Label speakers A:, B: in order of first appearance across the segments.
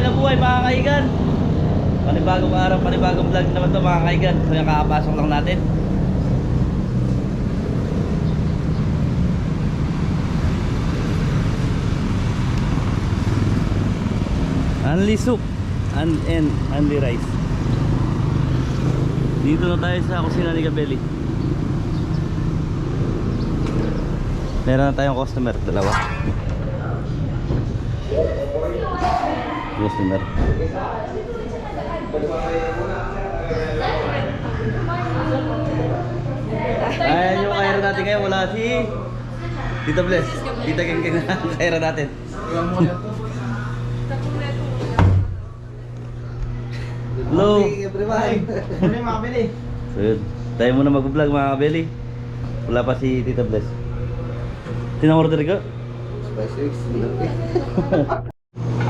A: na buhay mga kaigan. Panibagong araw, panibagong vlog naman to mga kaigan. So yung kakapasok lang natin. Only soup and only rice. Dito na tayo sa kusina ni Gabelli. Meron na tayong customer, dalawa. Customer. Ayan yung kaira natin ngayon. Wala si Tita Bless. Tita Geng-Geng na kaira natin. Hello.
B: Ano yung mga bili?
A: So yun, tayo muna mag-vlog mga kabeli. Wala pa si Tita Bless. Tinang-order ko?
B: Spicy Wings.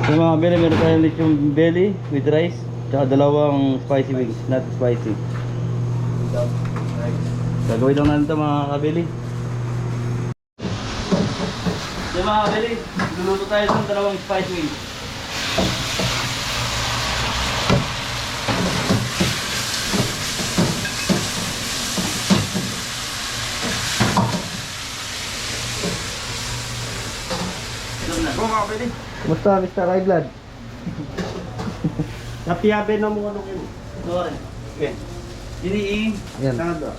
A: So mga kabeli, meron tayong lechon belly with rice. Tsaka dalawang spicy wings, not spicy. Gagawin lang natin ito mga kabeli. So mga kabeli, luluto tayo ng dalawang spicy wings.
B: Mga bili.
C: Musta Mr. High Blood?
B: Napiyabe na mo ano yun.
A: Sorry. Okay. Iniing.
C: Yan.
B: Nada.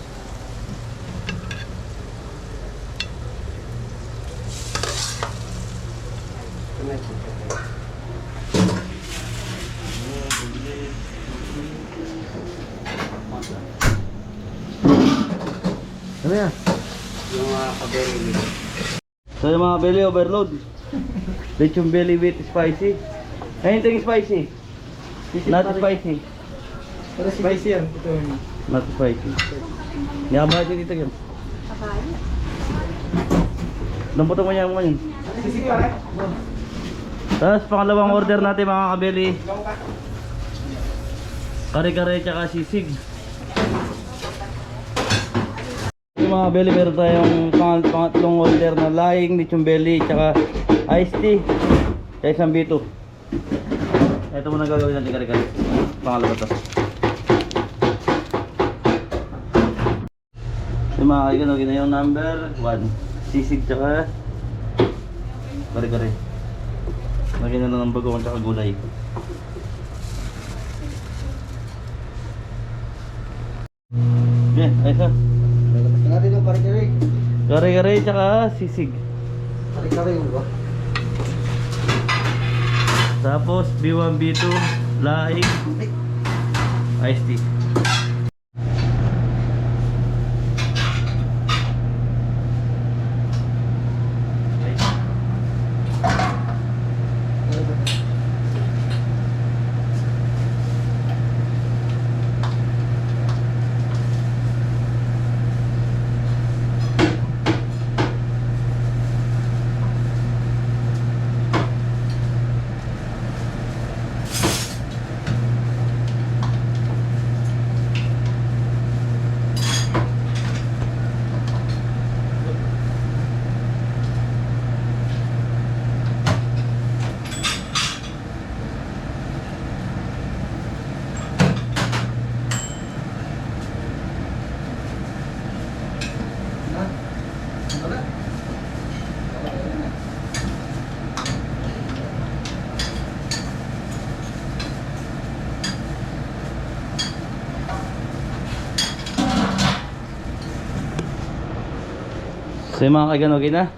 C: Ano yan?
B: Yung mga kabeli.
A: So yung mga belly overload. Lechon belly with spicy. Ayun ito yung spicy. Not spicy.
B: Pero spicy yan. Ito yung...
A: Not spicy. Nakabahay din ito yun. Namputong mo niya mo yun.
B: Sisig pa rin.
A: Tapos pangalawang order natin mga kabeli. Kare-kare tsaka sisig. Yung mga belly, meron tayong pangatlong order na laing, lechon belly, tsaka iced tea, tsaka isang bito. Ito muna gagawin natin kare-kare. Pangalawa to. Yung mga kaigan, okay na yung number 1. Sisig tsaka kare-kare. Lagyan na lang ng bagoong tsaka gulay. Yeah, ayos na.
C: Lalabas natin yung kare-kare.
A: Kare-kare tsaka sisig.
C: Kare-kare yung ba?
A: Tapos B1, B2, laing, iced tea. So yung mga kaigan, okay na?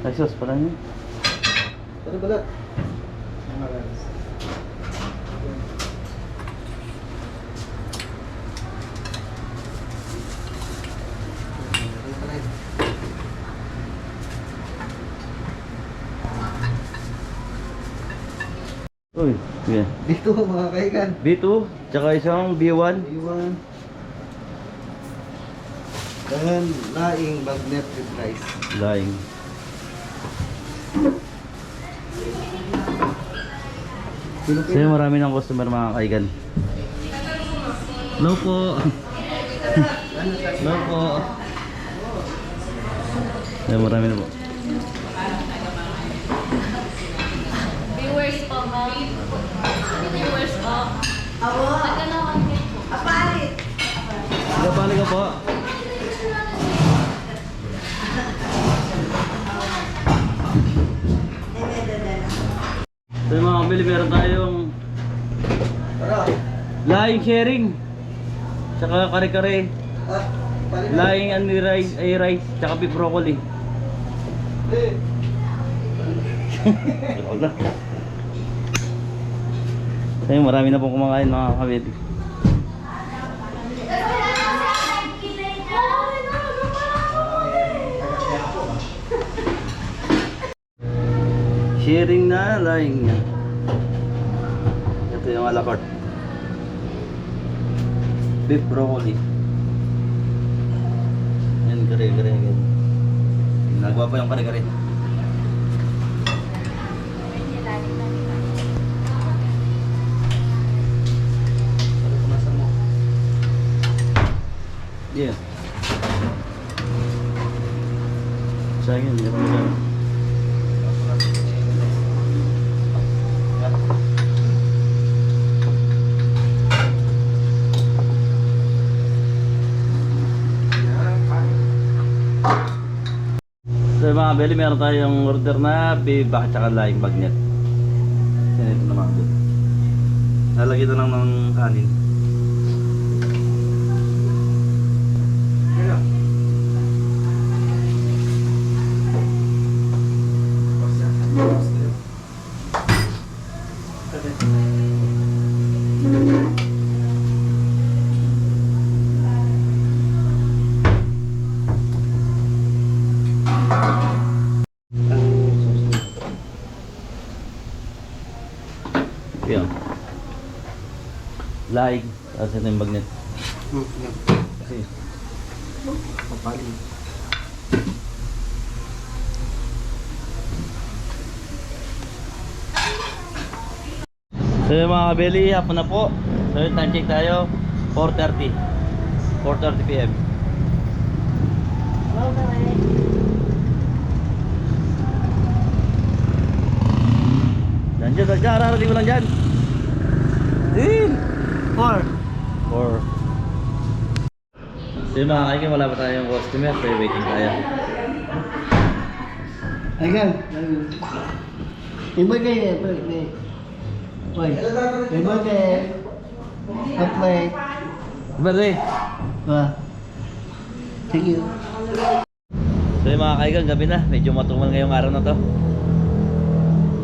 A: Ay sus, pala nyo.
C: Ano ba na?
A: Uy, yeah.
C: Dito mga kaigan.
A: B2, tsaka isang B1.
C: Iwan. Dan laing bagnet with rice.
A: Laing. So yung marami ng customer mga kaigan. Hello po. Hello po. So marami na po.
D: Viewers po, ma'am. Viewers po.
E: Awo.
D: Nagkanawan din po.
E: Apalit.
A: Nagpapali ka po. So yung mga kabili, meron tayong laing sharing. Tsaka kare-kare. Laing and rice, ay rice, tsaka beef broccoli. Wala. So yun, marami na pong kumakain mga kabili. Sharing na laing niya. Ito yung a la carte. Beef broccoli. Yan, kare-kare. Nagawa pa yung kare-kare. Yeah. Sayang, meron na. So mga beli, meron tayong order na beef at saka laing bagnet. Yan, ito naman doon. Lalagyan na lang ng kanin. Yan. Laing. Tapos ito yung bagnet. Kasi
C: Papalit.
A: so yung mga kabeli, hapon na po. So yung time check tayo 4:30 PM. Nandiyan, ararating mo lang dyan. Din! 4. So yung mga kaibigan, wala pa tayong customer, so waiting tayo.
B: Ayan. Iba kayo. Wait. Iba kayo. Okay.
A: Berde!
B: Thank you.
A: So yung mga kaibigan, gabi na, medyo matumal ngayong araw na to.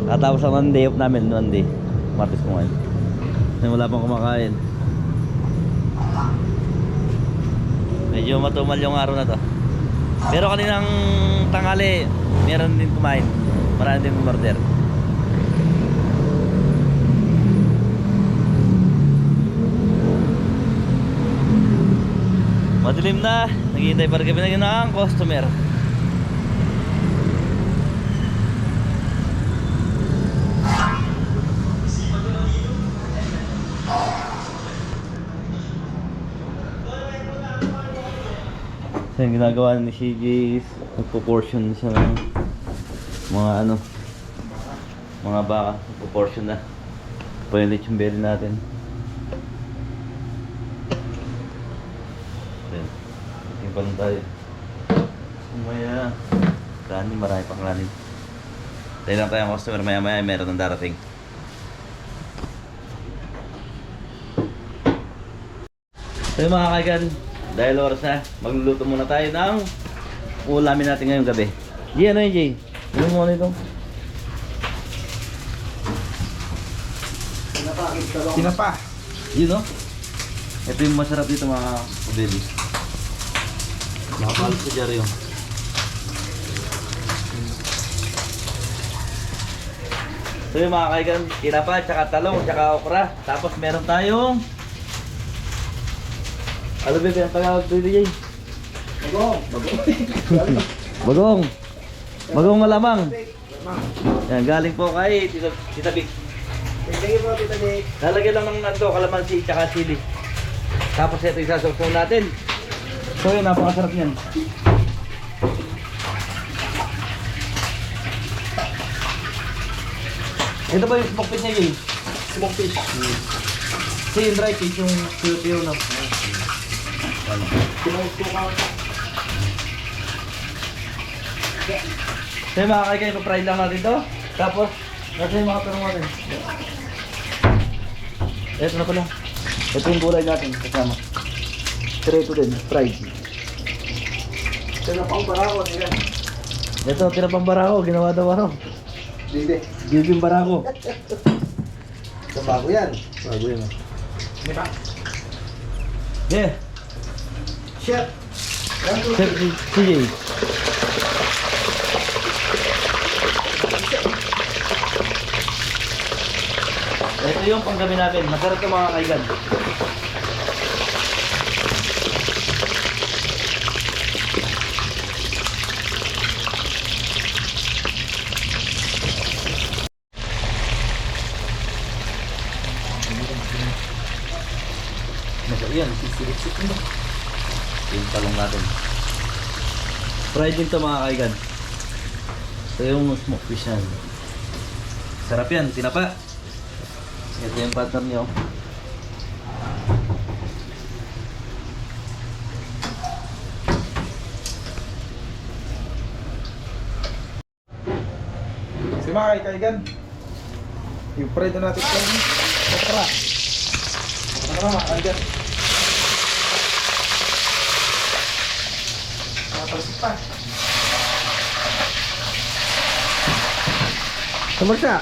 A: Katapos ang day off namin, Monday. Martes ko ngayon. Kasi wala pang kumakain. Medyo matumal yung araw na to. Pero kaninang tanghali, meron din kumain. Marami din umorder. Madilim na, naghihintay pa rin kami ng customer. So yung ginagawa ni CJ is nagpo-portion siya ng mga mga baka, nagpo-portion na. Painit yung belly natin. Ayan, tingin pa lang tayo. Umaya kanin, marami pang kanin. Tayo lang tayong customer, maya maya meron ng darating. So yung mga kaigan, dahil oras na, magluluto muna tayo ng ulamin natin ngayong gabi. Jay, ano yun Jay? Ano mo ito?
B: Sinapa.
A: Yun no? Ito yung masarap dito mga kabili. Nakakalit sa dyan yun. So yung mga kaigan, tinapa, tsaka talong, tsaka okra. Tapos meron tayong ano ba yung tawag dito Jay? Bagong. Bagong malamang. Yan, galing po kay Tita Vic.
B: Thank you po, Tita Nick.
A: Lalagyan lang ng kalamansi tsaka sili. Tapos ito isasawsaw natin. So yun, napakasarap yan. Ito ba yung smoke fish niya, Jay?
C: Smoke fish.
A: Kasi yung dry fish, yung pure na. Ano? So yung mga kaikay, pa-fry lang natin to. Tapos, nasa yung mga tanong natin. Ito na pala. Ito yung gulay natin kasama. Diretso din, fried.
B: Sino pang barako nila?
A: Ito, tinapang barako, ginawa daw ano.
B: Hindi.
A: Gilbing barako.
B: Sa bago yan.
A: Bago yun.
B: Di ba?
A: Yeah,
B: Chef.
A: Chef si Jay. Ito yung panggabi natin. Masarap yung mga kaigan. Nasa iyan, sisirik-sik mo. Yung talong natin. Fried din to mga kaigan. Ito yung smoke fish yan. Sarap yan, tinapa. Ito yung partner nyo.
C: Si mga kaibigan. Yung prito natin itong okra. Ano na mga kaibigan? Nakapalsik pa.
B: Kamusta?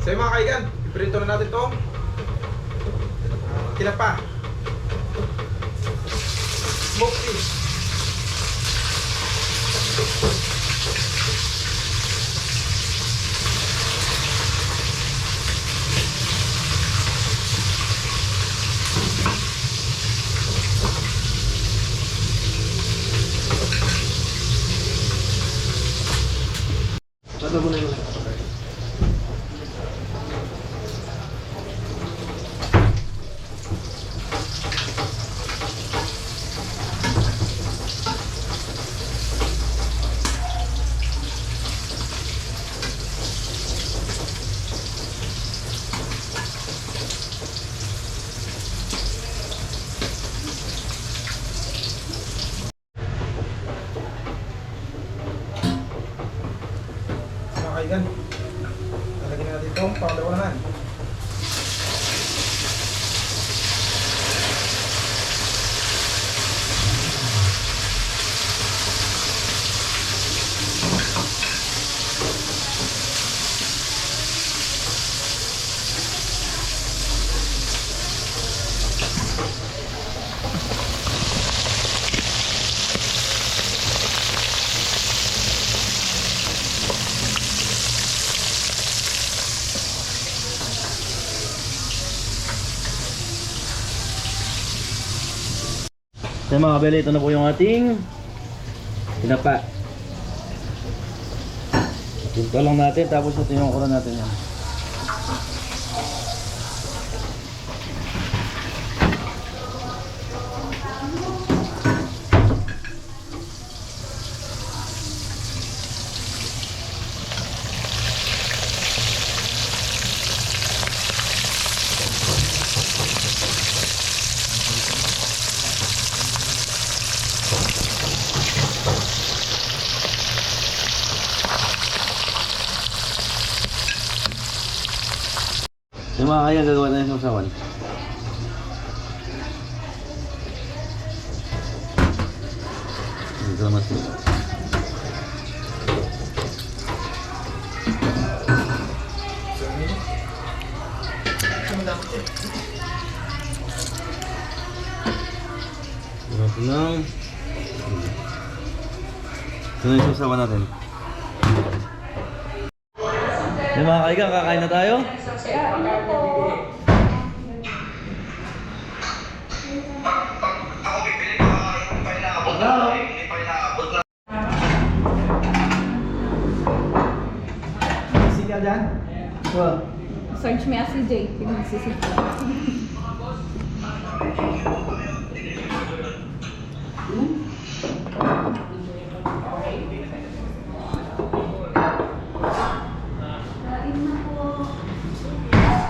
C: So yung mga kaibigan, iprito na natin itong tinapa. Smoke fish.
B: Ano mo na yun?
C: Mga kaibigan, lalagyan na natin itong pangdawalanan.
A: So mga kabeli, ito na po yung ating tinapa. Ito lang natin, tapos ito yung okra natin yan. Yung mga kaya gagawa na yung sasawan. Salamat po. Ito lang. Ito na yung sasawan natin. Yung mga kaigan, kakain na tayo?
C: Sigal dyan?
D: Search me as si Jay. Pinagsisit ko.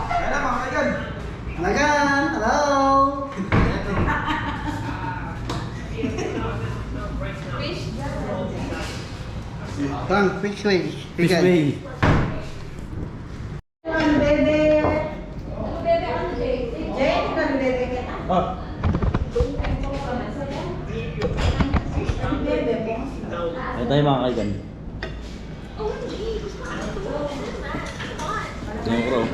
C: Kaya na mga kaigan.
B: Nagan! Hello! Tang, fish way.
A: Fish way.
C: Oh.
A: Ito tayo mga kaigan. Ito yung crow.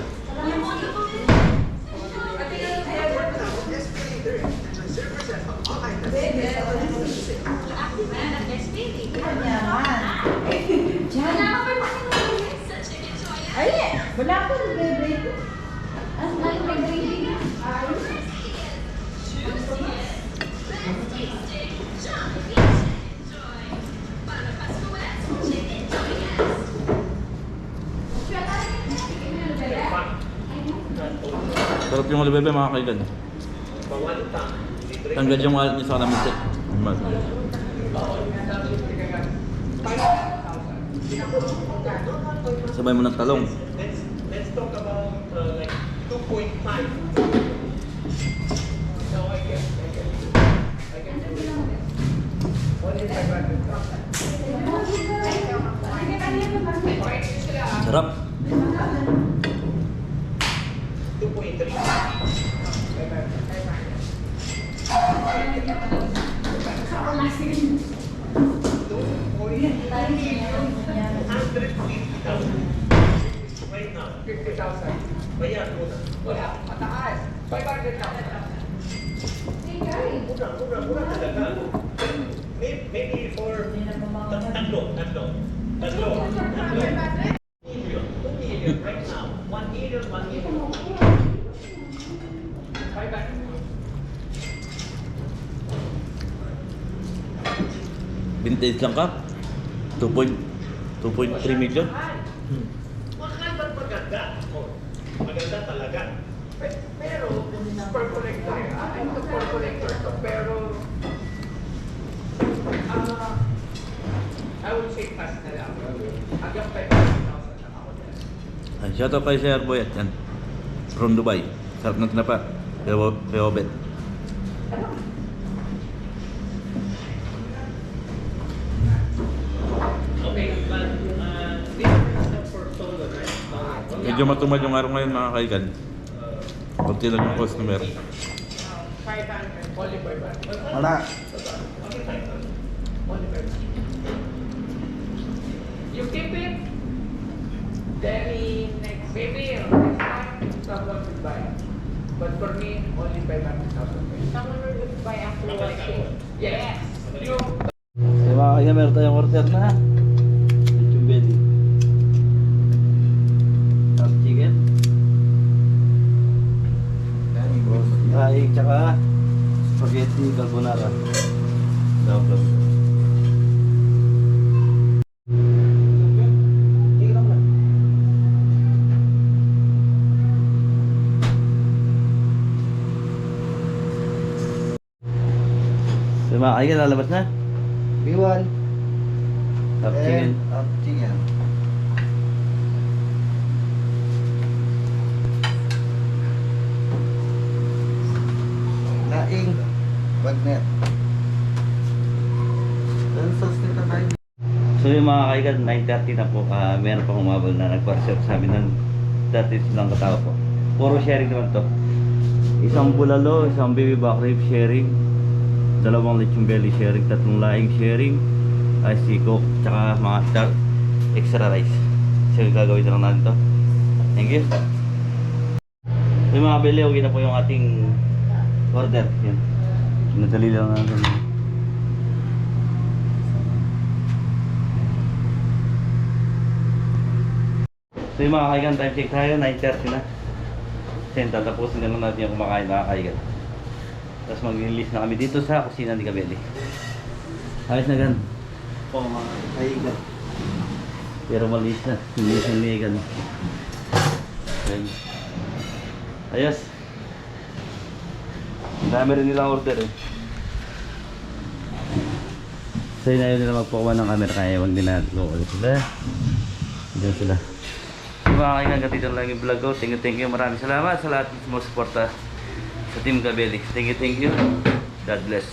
D: Wala ko nag-break. As na yung nag-break.
A: Sarap yung alibebe mga kaigan. Tanggal yung wallet niya sa kalamansi. Sabay mo ng talong.
E: Let's talk about like 2.5. So I can
A: Sarap.
E: 150,000 right now. 50,000. Bayad muna. Wala, mataas. 500,000. Mura talaga. Maybe for tatlo. Million. 2 million right now. 1 million. 500.
A: Vintage lang ka? 2.3 million?
E: Mahal ba't maganda? Oh, maganda talaga. Pero, super collector. I'm super collector to. Pero, I would say pass na lang. Hanggang 500,000 na ako dyan.
A: Ay, shoutout kay Sir Boy at yan. From Dubai. Sarap ng tinapa. Kay Obet.
E: Okay, but this is for solo, right?
A: Medyo matumal yung araw ngayon mga kaigan. Kunti lang yung customer.
E: 500. Only 500.
B: Wala.
E: Only 500. Only 500. You keep it. Then maybe next time someone will buy. But for me, only 500,000. Someone will buy after collecting. Yes. You.
A: Kaya mga kaigan, meron tayong order na. Yung belly. Top chicken. Kain tsaka spaghetti carbonara. Daw. So mga kaigan, lalabas na.
B: B1.
A: Top chicken.
B: Top chicken. Laing. Bagnet. Dan sauce nito tayo.
A: So yung mga kaigan, 9:30 na po. Meron pang umabol na nag-workshop sa amin ng 30 silang katao po. Puro sharing naman to. Isang bulalo, isang baby back rib sharing, dalawang lechon belly sharing, tatlong laing sharing, ice tea coke, tsaka mga extra rice. So gagawin na lang natin to. Thank you. So yung mga belly, okay na po yung ating order. Yan. Nadali lang natin. So yung mga kaigan, time check tayo, 9:30 na. Then tatapusin na lang natin yung kumakain na kaigan. Tapos mag-release na kami dito sa kusina ni Kabeli. Ayos na gan.
B: Oo, mga kaigan.
A: Pero malinis na. Malinis na nigan. Ayos. Ang dami rin nilang order eh. So yun ayaw nila magpakuha ng camera kaya huwag din na ulit sila. Diyan sila. So mga kaigan, dito lang yung vlog ko. Thank you. Maraming salamat sa lahat ng sumusuporta sa Team Kabeli. Thank you. God bless.